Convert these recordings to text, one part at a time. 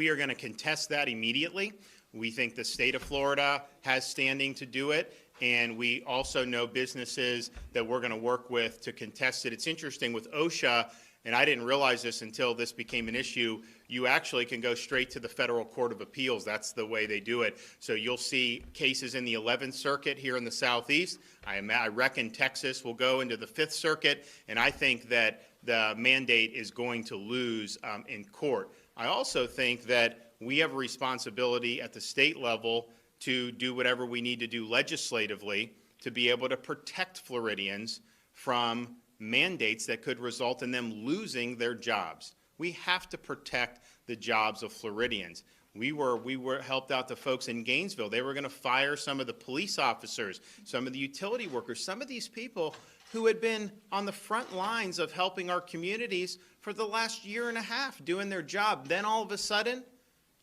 we are going to contest that immediately. We think the state of Florida has standing to do it, and we also know businesses that we're going to work with to contest it. It's interesting with OSHA, and I didn't realize this until this became an issue, you actually can go straight to the Federal Court of Appeals. That's the way they do it. So you'll see cases in the 11th Circuit here in the Southeast. I reckon Texas will go into the 5th Circuit, and I think that the mandate is going to lose in court. I also think that we have a responsibility at the state level to do whatever we need to do legislatively to be able to protect Floridians from mandates that could result in them losing their jobs. We have to protect the jobs of Floridians. We helped out the folks in Gainesville. They were going to fire some of the police officers, some of the utility workers, some of these people who had been on the front lines of helping our communities for the last year and a half doing their job. Then all of a sudden,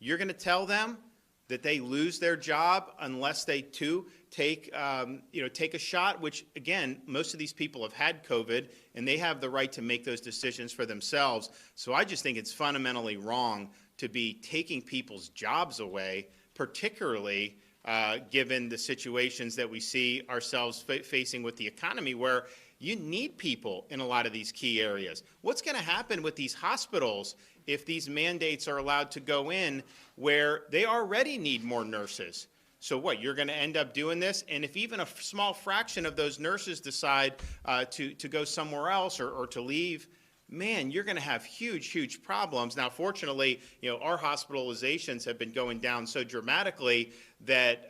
you're going to tell them that they lose their job unless they too take a shot, which again, most of these people have had COVID and they have the right to make those decisions for themselves. So I just think it's fundamentally wrong to be taking people's jobs away, particularly given the situations that we see ourselves facing with the economy, where you need people in a lot of these key areas. What's going to happen with these hospitals if these mandates are allowed to go in where they already need more nurses? So what, you're going to end up doing this? And if even a small fraction of those nurses decide to go somewhere else or to leave, man, you're going to have huge, huge problems. Now, fortunately, our hospitalizations have been going down so dramatically that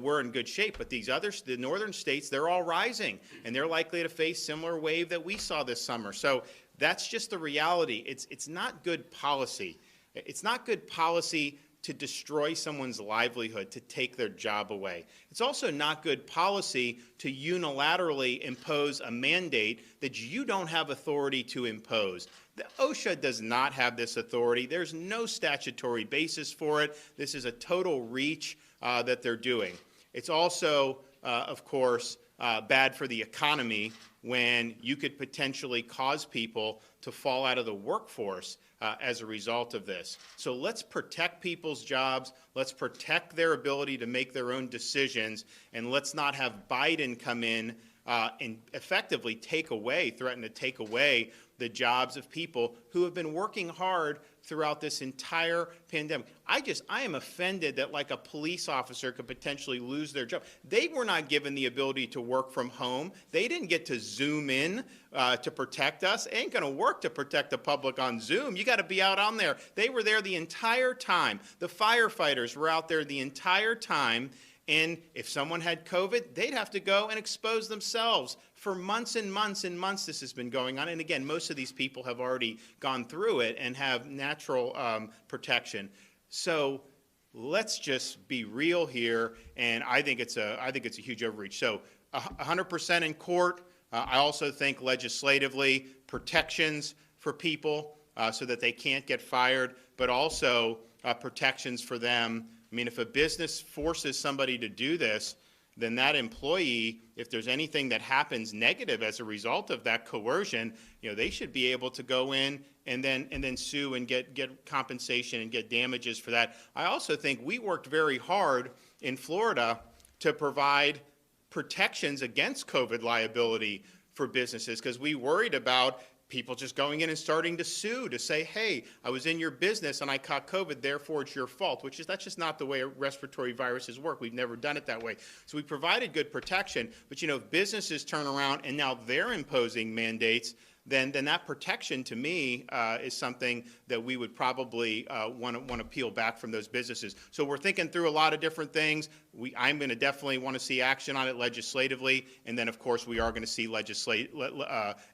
we're in good shape. But these others, the northern states, they're all rising, and they're likely to face similar wave that we saw this summer. So that's just the reality. It's not good policy. It's not good policy to destroy someone's livelihood, to take their job away. It's also not good policy to unilaterally impose a mandate that you don't have authority to impose. The OSHA does not have this authority. There's no statutory basis for it. This is a total reach that they're doing. It's also, of course, bad for the economy when you could potentially cause people to fall out of the workforce as a result of this. So let's protect people's jobs, let's protect their ability to make their own decisions, and let's not have Biden come in and effectively threaten to take away the jobs of people who have been working hard throughout this entire pandemic. I am offended that like a police officer could potentially lose their job. They were not given the ability to work from home. They didn't get to Zoom in to protect us. It ain't gonna work to protect the public on Zoom. You gotta be out on there. They were there the entire time. The firefighters were out there the entire time. And if someone had COVID, they'd have to go and expose themselves. For months and months and months this has been going on. And again, most of these people have already gone through it and have natural protection. So let's just be real here. And I think it's a huge overreach. So 100% in court. I also think legislatively protections for people so that they can't get fired, but also protections for them. I mean, if a business forces somebody to do this, then that employee, if there's anything that happens negative as a result of that coercion, they should be able to go in and then sue and get compensation and get damages for that. I also think we worked very hard in Florida to provide protections against COVID liability for businesses because we worried about people just going in and starting to sue to say, hey, I was in your business and I caught COVID, therefore it's your fault, that's just not the way respiratory viruses work. We've never done it that way. So we provided good protection, but if businesses turn around and now they're imposing mandates, then that protection to me is something that we would probably want to peel back from those businesses. So we're thinking through a lot of different things. I'm going to definitely want to see action on it legislatively, and then of course we are going to see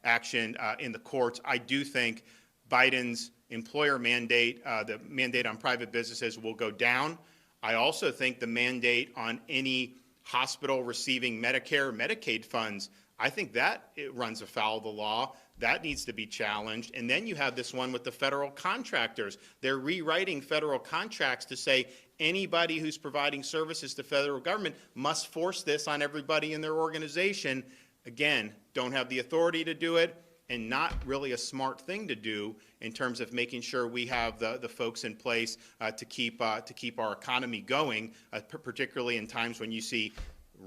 action in the courts. I do think Biden's employer mandate, the mandate on private businesses, will go down. I also think the mandate on any hospital receiving Medicare or Medicaid funds, I think that it runs afoul of the law. That needs to be challenged. And then you have this one with the federal contractors. They're rewriting federal contracts to say anybody who's providing services to federal government must force this on everybody in their organization. Again, don't have the authority to do it. and not really a smart thing to do in terms of making sure we have the folks in place to keep our economy going, particularly in times when you see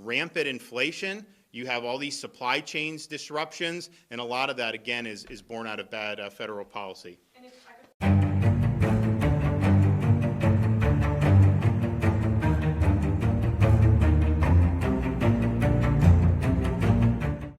rampant inflation. You have all these supply chains disruptions, and a lot of that, again, is born out of bad federal policy.